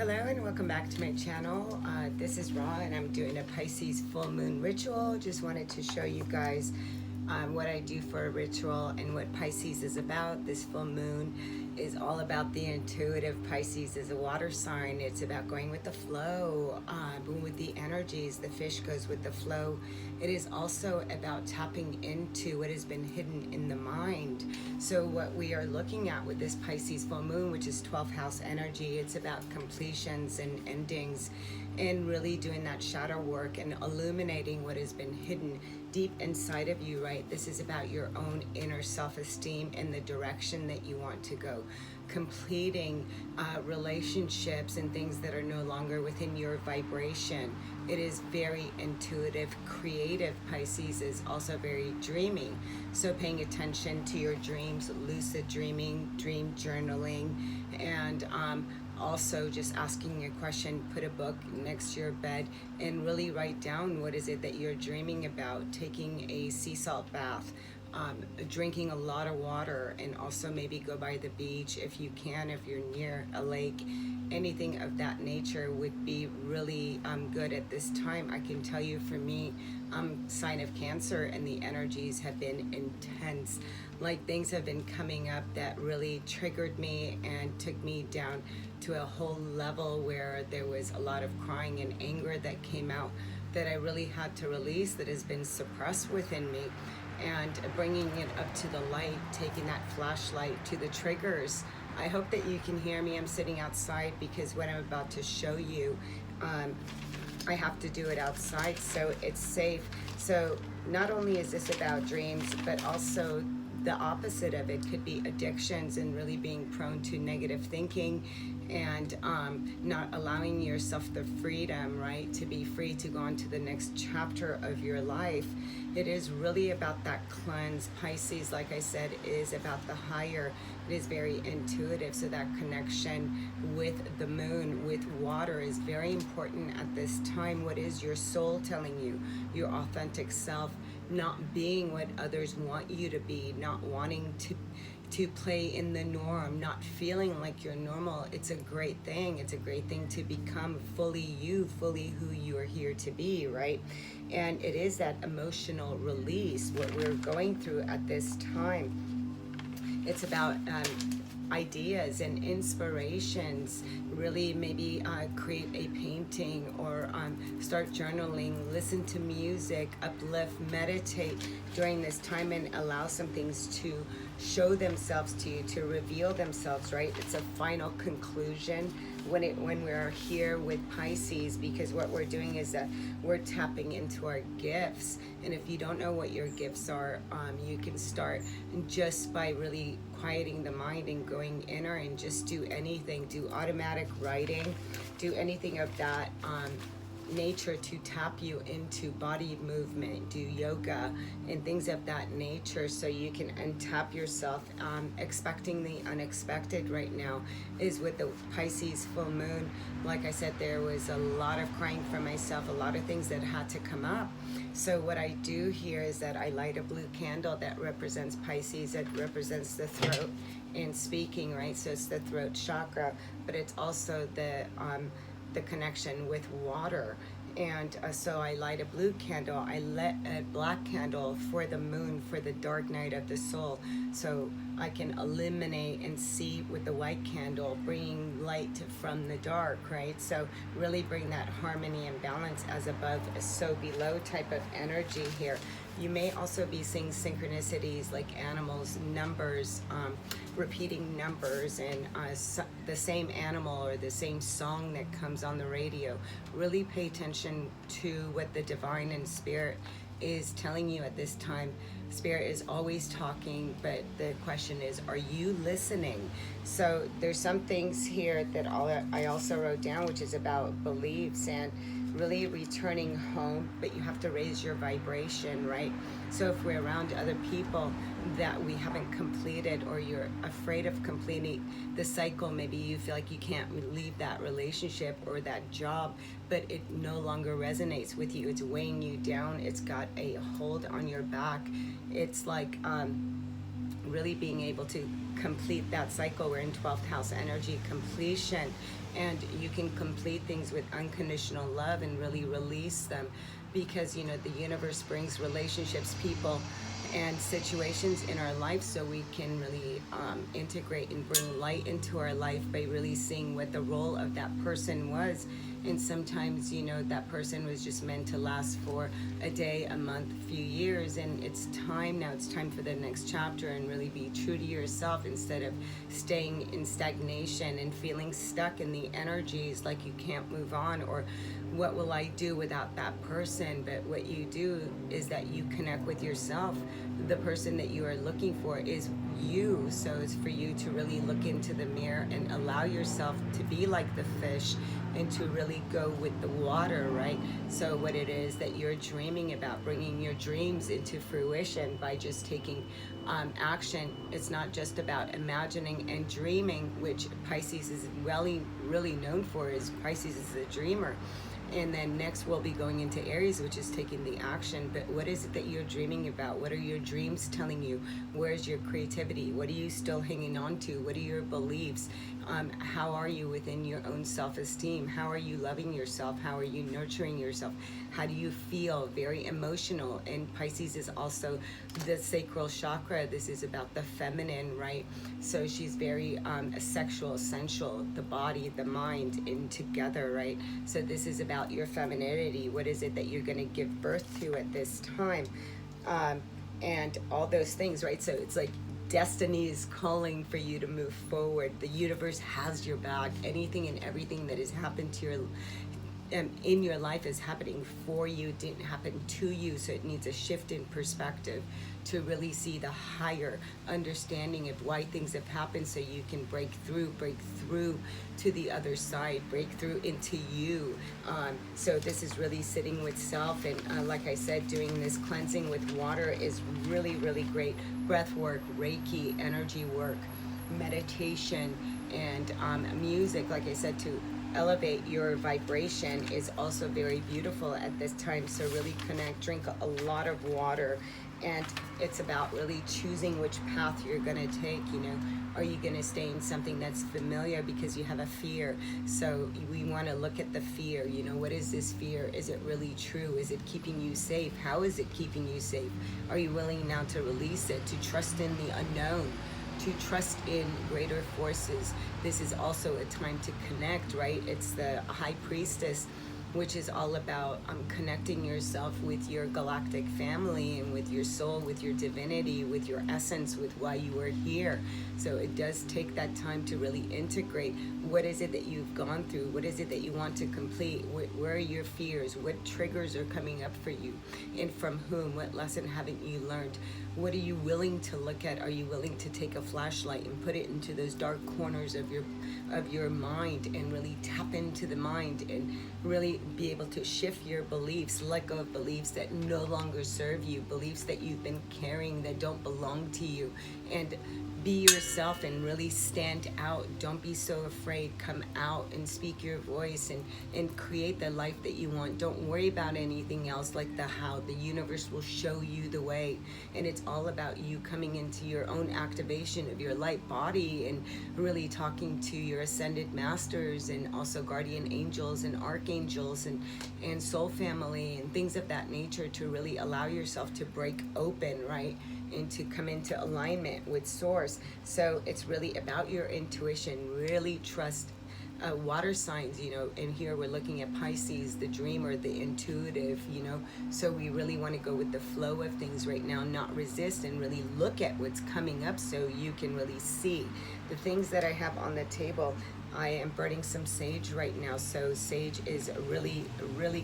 Hello and welcome back to my channel. This is Ra and I'm doing a Pisces full moon ritual. Just wanted to show you guys what I do for a ritual and what Pisces is about. This full moon is all about the intuitive. Pisces is a water sign. It's about going with the flow, with the energies. The fish goes with the flow. It is also about tapping into what has been hidden in the mind. So what we are looking at with this Pisces full moon, which is 12th house energy, it's about completions and endings and really doing that shadow work and illuminating what has been hidden deep inside of you, right? This is about your own inner self-esteem and the direction that you want to go. Completing relationships and things that are no longer within your vibration. It is very intuitive, creative. Pisces is also very dreamy. So paying attention to your dreams, lucid dreaming, dream journaling, and also just asking a question, put a book next to your bed and really write down what is it that you're dreaming about. Taking a sea salt bath, drinking a lot of water, and also maybe go by the beach if you can, if you're near a lake. Anything of that nature would be really good at this time. I can tell you, for me, sign of Cancer, and the energies have been intense. Like, things have been coming up that really triggered me and took me down to a whole level where there was a lot of crying and anger that came out that I really had to release, that has been suppressed within me. And bringing it up to the light, taking that flashlight to the triggers. I hope that you can hear me. I'm sitting outside because what I'm about to show you, I have to do it outside so it's safe. So not only is this about dreams, but also the opposite of it could be addictions and really being prone to negative thinking and not allowing yourself the freedom, right, to be free to go on to the next chapter of your life. It is really about that cleanse. Pisces, like I said, is about the higher. It is very intuitive, so that connection with the moon, with water, is very important at this time. What is your soul telling you? Your authentic self, not being what others want you to be, not wanting to play in the norm, not feeling like you're normal. It's a great thing. It's a great thing to become fully you, fully who you are here to be, right? And it is that emotional release, what we're going through at this time. It's about ideas and inspirations. Really maybe create a painting or start journaling, listen to music, uplift, meditate during this time, and allow some things to show themselves to you, to reveal themselves, right? It's a final conclusion when we're here with Pisces, because what we're doing is that we're tapping into our gifts. And if you don't know what your gifts are, you can start just by really quieting the mind and going inner, and just do anything, do automatic writing, do anything of that nature to tap you into body movement, do yoga and things of that nature, so you can untap yourself. Expecting the unexpected right now is with the Pisces full moon. Like I said, there was a lot of crying for myself, a lot of things that had to come up. So what I do here is that I light a blue candle that represents Pisces, that represents the throat and speaking, right? So it's the throat chakra, but it's also the connection with water. And so I light a blue candle. I lit a black candle for the moon, for the dark night of the soul, so I can eliminate and see with the white candle, bringing light from the dark, right? So really bring that harmony and balance, as above as so below type of energy here. You may also be seeing synchronicities like animals, numbers, repeating numbers, and the same animal or the same song that comes on the radio. Really pay attention to what the divine and spirit is telling you at this time. Spirit is always talking, but the question is, are you listening? So there's some things here that I also wrote down, which is about beliefs and really returning home, but you have to raise your vibration, right? So if we're around other people that we haven't completed, or you're afraid of completing the cycle, maybe you feel like you can't leave that relationship or that job, but it no longer resonates with you. It's weighing you down. It's got a hold on your back. It's like really being able to complete that cycle. We're in 12th house energy, completion, and you can complete things with unconditional love and really release them, because you know the universe brings relationships, people, and situations in our life, so we can really integrate and bring light into our life by really seeing what the role of that person was. And sometimes, you know, that person was just meant to last for a day, a month, a few years, and it's time now. It's time for the next chapter, and really be true to yourself instead of staying in stagnation and feeling stuck in the energies like you can't move on, or what will I do without that person? But what you do is that you connect with yourself. The person that you are looking for is you. So it's for you to really look into the mirror and allow yourself to be like the fish and to really go with the water, right? So what it is that you're dreaming about, bringing your dreams into fruition by just taking action. It's not just about imagining and dreaming, which Pisces is really known for, is Pisces is a dreamer. And then next we'll be going into Aries, which is taking the action. But what is it that you're dreaming about? What are your dreams telling you? Where's your creativity? What are you still hanging on to? What are your beliefs? How are you within your own self-esteem? How are you loving yourself? How are you nurturing yourself? How do you feel? Very emotional. And Pisces is also the sacral chakra. This is about the feminine, right? So she's very sexual, sensual, the body, the mind, and together, right? So this is about your femininity. What is it that you're going to give birth to at this time? And all those things, right? So it's like destiny is calling for you to move forward. The universe has your back. Anything and everything that has happened to your in your life is happening for you. It didn't happen to you, so it needs a shift in perspective to really see the higher understanding of why things have happened, so you can break through to the other side, break through into you. So this is really sitting with self, and like I said, doing this cleansing with water is really great. Breath work, Reiki, energy work, meditation, and music, like I said, to elevate your vibration is also very beautiful at this time. So really connect, drink a lot of water, and it's about really choosing which path you're going to take. You know, are you going to stay in something that's familiar because you have a fear? So we want to look at the fear. You know, what is this fear? Is it really true? Is it keeping you safe? How is it keeping you safe? Are you willing now to release it, to trust in the unknown, to trust in greater forces? This is also a time to connect, right? It's the High Priestess, which is all about connecting yourself with your galactic family and with your soul, with your divinity, with your essence, with why you are here. So it does take that time to really integrate. What is it that you've gone through? What is it that you want to complete? Where are your fears? What triggers are coming up for you? And from whom? What lesson haven't you learned? What are you willing to look at? Are you willing to take a flashlight and put it into those dark corners of your mind and really tap into the mind and really be able to shift your beliefs, let go of beliefs that no longer serve you, beliefs that you've been carrying that don't belong to you, and be yourself and really stand out. Don't be so afraid. Come out and speak your voice and create the life that you want. Don't worry about anything else, like the how. The universe will show you the way, and it's all about you coming into your own activation of your light body and really talking to your ascended masters and also guardian angels and archangels and soul family and things of that nature, to really allow yourself to break open, right? And to come into alignment with source. So it's really about your intuition. Really trust water signs, you know, and here we're looking at Pisces, the dreamer, the intuitive, you know. So we really want to go with the flow of things right now, not resist, and really look at what's coming up so you can really see the things that I have on the table. I am burning some sage right now, so sage is really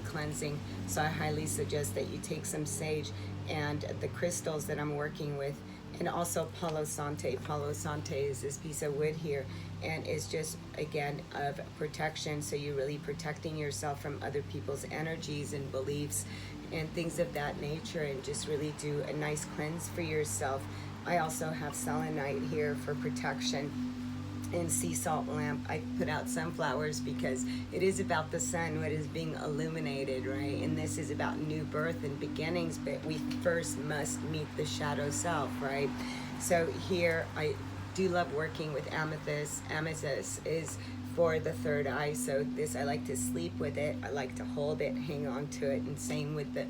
cleansing. So I highly suggest that you take some sage and the crystals that I'm working with, and also Palo Santo. Palo Santo is this piece of wood here, and it's just, again, of protection. So you're really protecting yourself from other people's energies and beliefs and things of that nature, and just really do a nice cleanse for yourself. I also have selenite here for protection, and sea salt lamp. I put out sunflowers because it is about the sun, what is being illuminated, right? And this is about new birth and beginnings, but we first must meet the shadow self, right? So here I do love working with amethyst. Amethyst is for the third eye, so this, I like to sleep with it, I like to hold it, hang on to it, and same with the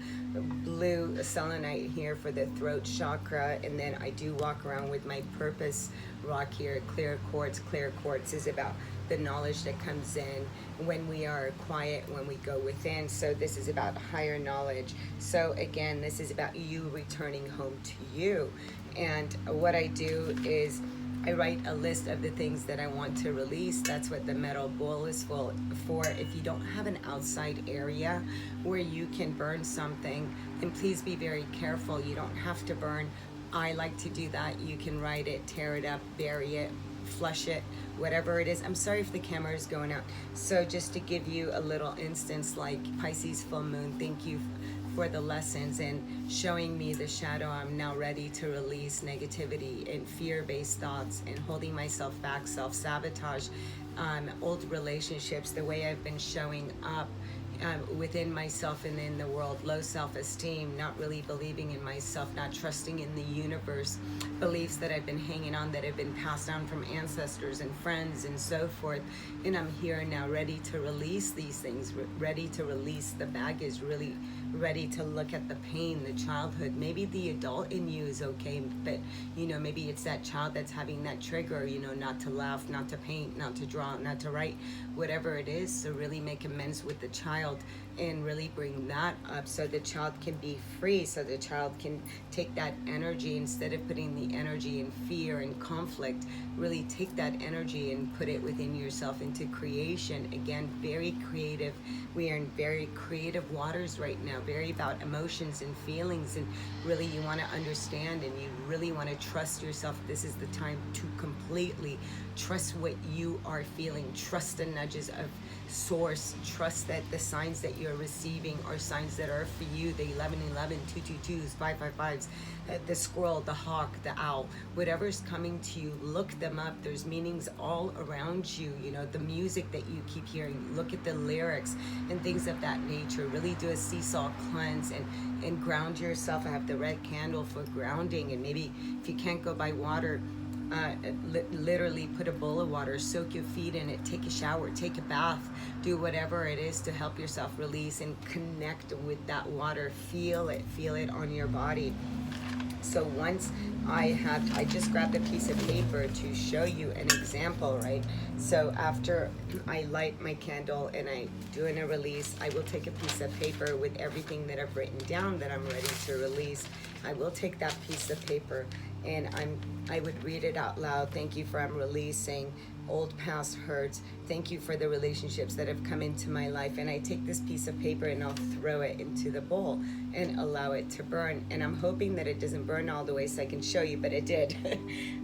blue selenite here for the throat chakra. And then I do walk around with my purpose rock here, clear quartz. Clear quartz is about the knowledge that comes in when we are quiet, when we go within. So this is about higher knowledge. So again, this is about you returning home to you. And what I do is I write a list of the things that I want to release. That's what the metal bowl is for. If you don't have an outside area where you can burn something, then please be very careful. You don't have to burn. I like to do that. You can write it, tear it up, bury it, flush it, whatever it is. I'm sorry if the camera is going out. So just to give you a little instance, like Pisces full moon, thank you for the lessons and showing me the shadow. I'm now ready to release negativity and fear-based thoughts and holding myself back, self-sabotage, old relationships, the way I've been showing up within myself and in the world, low self-esteem, not really believing in myself, not trusting in the universe, beliefs that I've been hanging on that have been passed down from ancestors and friends and so forth. And I'm here now ready to release these things, ready to release the baggage, really ready to look at the pain, the childhood. Maybe the adult in you is okay, but maybe it's that child that's having that trigger, not to laugh, not to paint, not to draw, not to write, whatever it is. So really make amends with the child and really bring that up so the child can be free, so the child can take that energy, instead of putting the energy in fear and conflict, really take that energy and put it within yourself into creation. Again, very creative. We are in very creative waters right now, very about emotions and feelings, and really you want to understand and you really want to trust yourself. This is the time to completely trust what you are feeling, trust the nudges of source, trust that the signs that you're receiving are signs that are for you, the 1111, 222s, 555s, the squirrel, the hawk, the owl, whatever's coming to you, look them up. There's meanings all around you, the music that you keep hearing, look at the lyrics and things of that nature. Really do a seesaw cleanse and ground yourself. I have the red candle for grounding, and maybe if you can't go by water, literally put a bowl of water, soak your feet in it, take a shower, take a bath, do whatever it is to help yourself release and connect with that water. Feel it on your body. So once I just grabbed a piece of paper to show you an example, right? So after I light my candle and I do a release, I will take a piece of paper with everything that I've written down that I'm ready to release. I will take that piece of paper and I would read it out loud. Thank you for I'm releasing old past hurts. Thank you for the relationships that have come into my life. And I take this piece of paper and I'll throw it into the bowl and allow it to burn. And I'm hoping that it doesn't burn all the way so I can show you, but it did.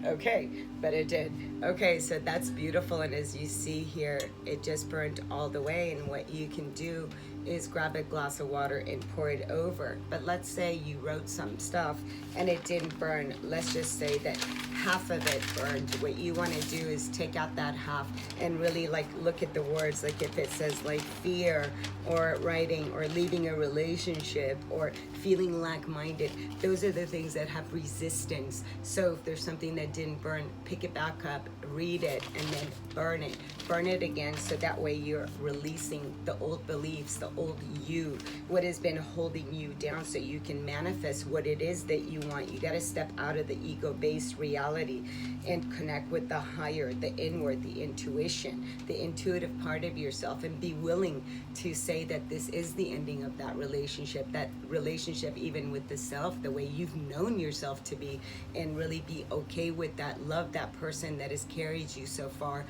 Okay, but it did. Okay, so that's beautiful. And as you see here, it just burned all the way. And what you can do is grab a glass of water and pour it over. But let's say you wrote some stuff and it didn't burn. Let's just say that half of it burned. What you want to do is take out that half and really look at the words, like if it says fear or writing or leaving a relationship or feeling lack-minded, those are the things that have resistance. So if there's something that didn't burn, pick it back up, read it, and then burn it again, so that way you're releasing the old beliefs, the old you, what has been holding you down, so you can manifest what it is that you want. You got to step out of the ego-based reality and connect with the higher, the inward, the intuition, the intuitive part of yourself, and be willing to say that this is the ending of that relationship even with the self, the way you've known yourself to be, and really be okay with that. Love that person that has carried you so far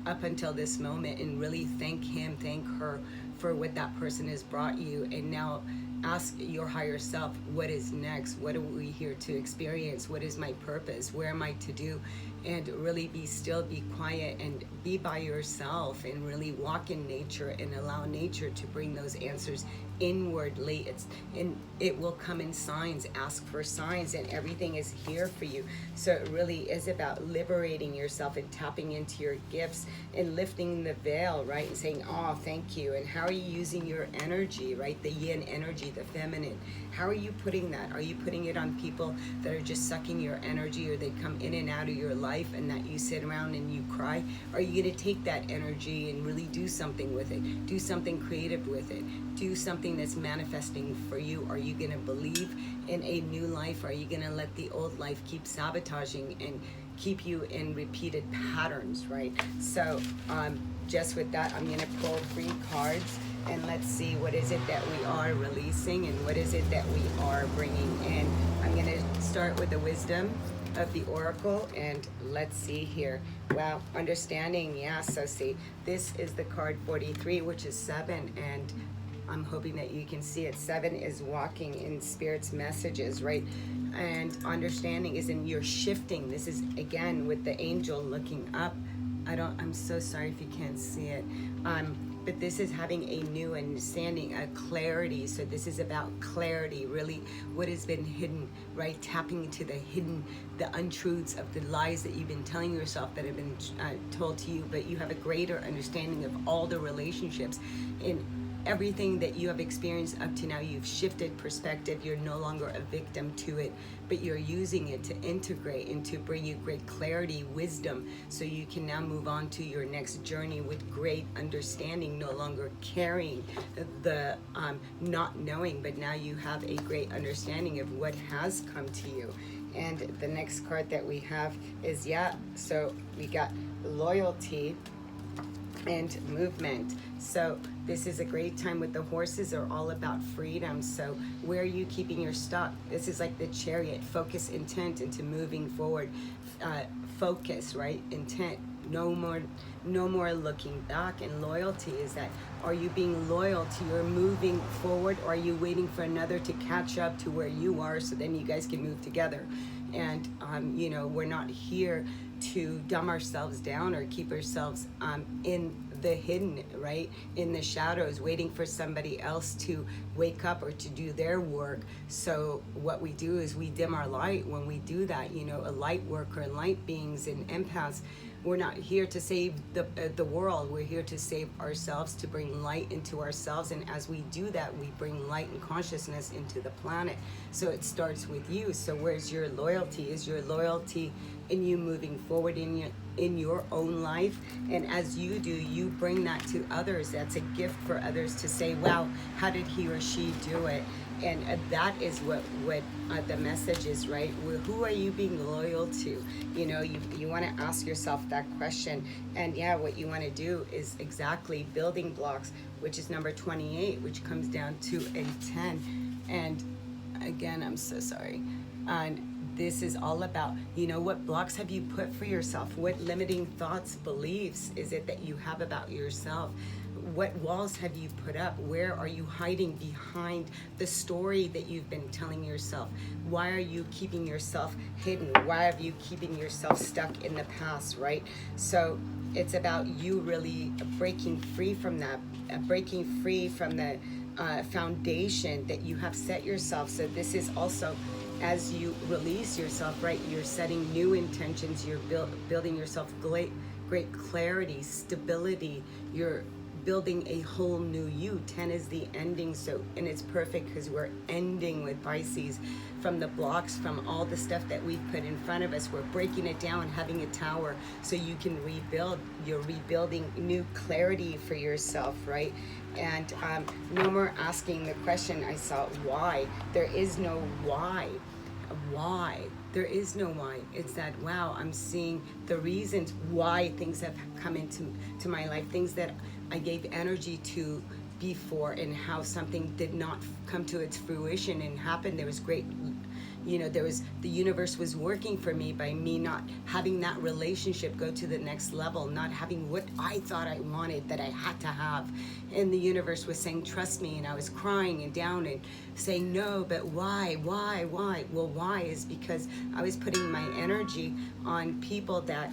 up until this moment, and really thank him, thank her for what that person has brought you. And now ask your higher self, what is next? What are we here to experience? What is my purpose? Where am I to do? And really be still, be quiet, and be by yourself, and really walk in nature and allow nature to bring those answers inwardly. It will come in signs. Ask for signs, and everything is here for you. So it really is about liberating yourself and tapping into your gifts and lifting the veil, right? And saying, oh, thank you. And how are you using your energy, right? The yin energy, the feminine. How are you putting that? Are you putting it on people that are just sucking your energy, or they come in and out of your life and that you sit around and you cry? Are you going to take that energy and really do something with it? Do something creative with it? Do something that's manifesting for you? Are you going to believe in a new life? Are you going to let the old life keep sabotaging and keep you in repeated patterns, right? So just with that, I'm going to pull 3 cards, and let's see what is it that we are releasing and what is it that we are bringing in. I'm going to start with the wisdom of the oracle, and let's see here. Wow, understanding. Yeah, so see, this is the card 43, which is 7, and I'm hoping that you can see it. 7 is walking in Spirit's messages, right? And understanding is in your shifting. This is, again, with the angel looking up. I'm so sorry if you can't see it. But this is having a new understanding, a clarity. So this is about clarity, really what has been hidden, right? Tapping into the hidden, the untruths of the lies that you've been telling yourself that have been told to you, but you have a greater understanding of all the relationships in everything that you have experienced up to now. You've shifted perspective. You're no longer a victim to it, but you're using it to integrate and to bring you great clarity, wisdom, so you can now move on to your next journey with great understanding, no longer carrying the not knowing, but now you have a great understanding of what has come to you. And the next card that we have is, so we got loyalty and movement. So this is a great time with the horses, are all about freedom. So where are you keeping your stock? This is like the chariot, focus, intent into moving forward. Focus, right? Intent. No more looking back. And loyalty is that, are you being loyal to your moving forward, or are you waiting for another to catch up to where you are so then you guys can move together? And we're not here to dumb ourselves down or keep ourselves in the hidden, right, in the shadows, waiting for somebody else to wake up or to do their work. So what we do is we dim our light when we do that. A light worker, light beings and empaths, we're not here to save the world. We're here to save ourselves, to bring light into ourselves. And as we do that, we bring light and consciousness into the planet. So it starts with you. So where's your loyalty? Is your loyalty in you moving forward in your own life? And as you do, you bring that to others. That's a gift for others to say, wow, how did he or she do it? And that is what the message is, right? Who are you being loyal to? You want to ask yourself that question. And what you want to do is exactly building blocks, which is number 28, which comes down to a 10. And again, I'm so sorry. And this is all about, what blocks have you put for yourself? What limiting thoughts, beliefs is it that you have about yourself? What walls have you put up? Where are you hiding behind the story that you've been telling yourself? Why are you keeping yourself hidden? Why are you keeping yourself stuck in the past, right? So it's about you really breaking free from that, breaking free from the foundation that you have set yourself. So this is also, as you release yourself, right, you're setting new intentions, you're building yourself great clarity, stability, you're building a whole new you. 10 is the ending, and it's perfect because we're ending with Pisces. From the blocks, from all the stuff that we've put in front of us, we're breaking it down, having a tower so you can rebuild. You're rebuilding new clarity for yourself, right? And no more asking the question I saw, why? There is no why. Why? There is no why. It's that, wow, I'm seeing the reasons why things have come into my life, things that I gave energy to before, and how something did not come to its fruition and happen. There was great, the universe was working for me by me not having that relationship go to the next level, not having what I thought I wanted that I had to have. And the universe was saying, trust me. And I was crying and down and saying, no, but why? Well, why is because I was putting my energy on people that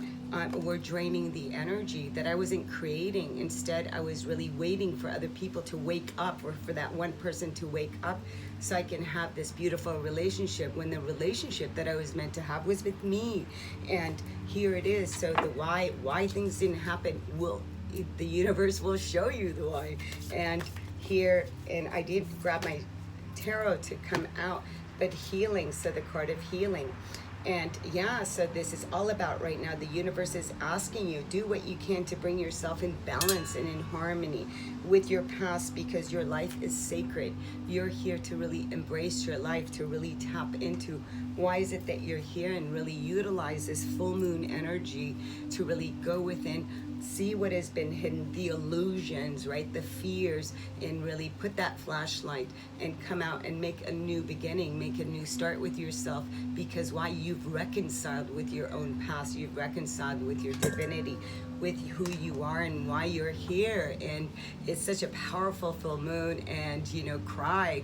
were draining the energy that I wasn't creating. Instead, I was really waiting for other people to wake up, or for that one person to wake up so I can have this beautiful relationship, when the relationship that I was meant to have was with me. And here it is. So the why things didn't happen will the universe will show you the way. And here, and I did grab my tarot to come out, but healing, so the card of healing. And yeah, so this is all about right now. The universe is asking you, do what you can to bring yourself in balance and in harmony with your past, because your life is sacred. You're here to really embrace your life, to really tap into why is it that you're here, and really utilize this full moon energy to really go within, see what has been hidden, the illusions, right, the fears, and really put that flashlight and come out and make a new beginning, make a new start with yourself. Because why? You've reconciled with your own past, you've reconciled with your divinity, with who you are and why you're here. And it's such a powerful full moon. And you know, cry.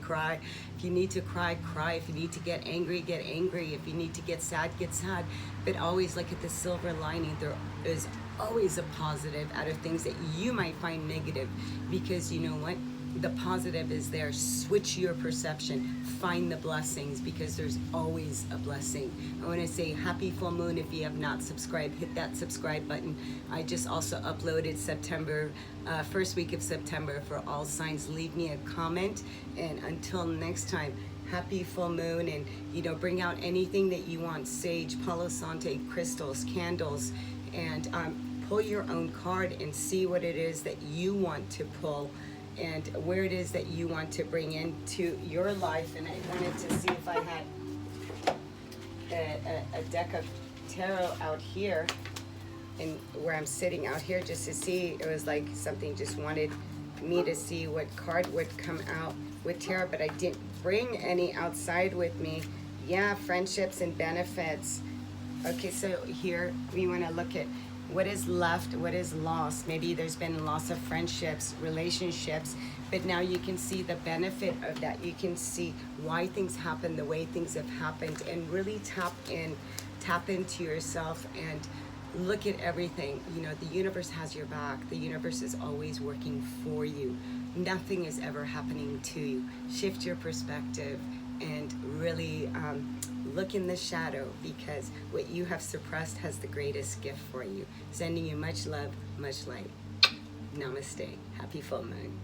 If you need to cry, if you need to get angry, get angry. If you need to get sad, get sad. But always look at the silver lining. There is always a positive out of things that you might find negative, because you know what, the positive is there. Switch your perception, find the blessings, because there's always a blessing. I want to say happy full moon. If you have not subscribed, hit that subscribe button. I just also uploaded September, first week of September for all signs. Leave me a comment, and until next time, happy full moon. And you know, bring out anything that you want: sage, palo santo, crystals, candles, and pull your own card and see what it is that you want to pull, and where it is that you want to bring into your life. And I wanted to see if I had a deck of tarot out here, and where I'm sitting out here, just to see. It was like something just wanted me to see what card would come out with tarot, but I didn't bring any outside with me. Yeah, friendships and benefits. Okay, so here we want to look at what is left, what is lost. Maybe there's been loss of friendships, relationships, but now you can see the benefit of that. You can see why things happen the way things have happened, and really tap into yourself and look at everything. You know, the universe has your back. The universe is always working for you. Nothing is ever happening to you. Shift your perspective and really look in the shadow, because what you have suppressed has the greatest gift for you. Sending you much love, much light. Namaste. Happy full moon.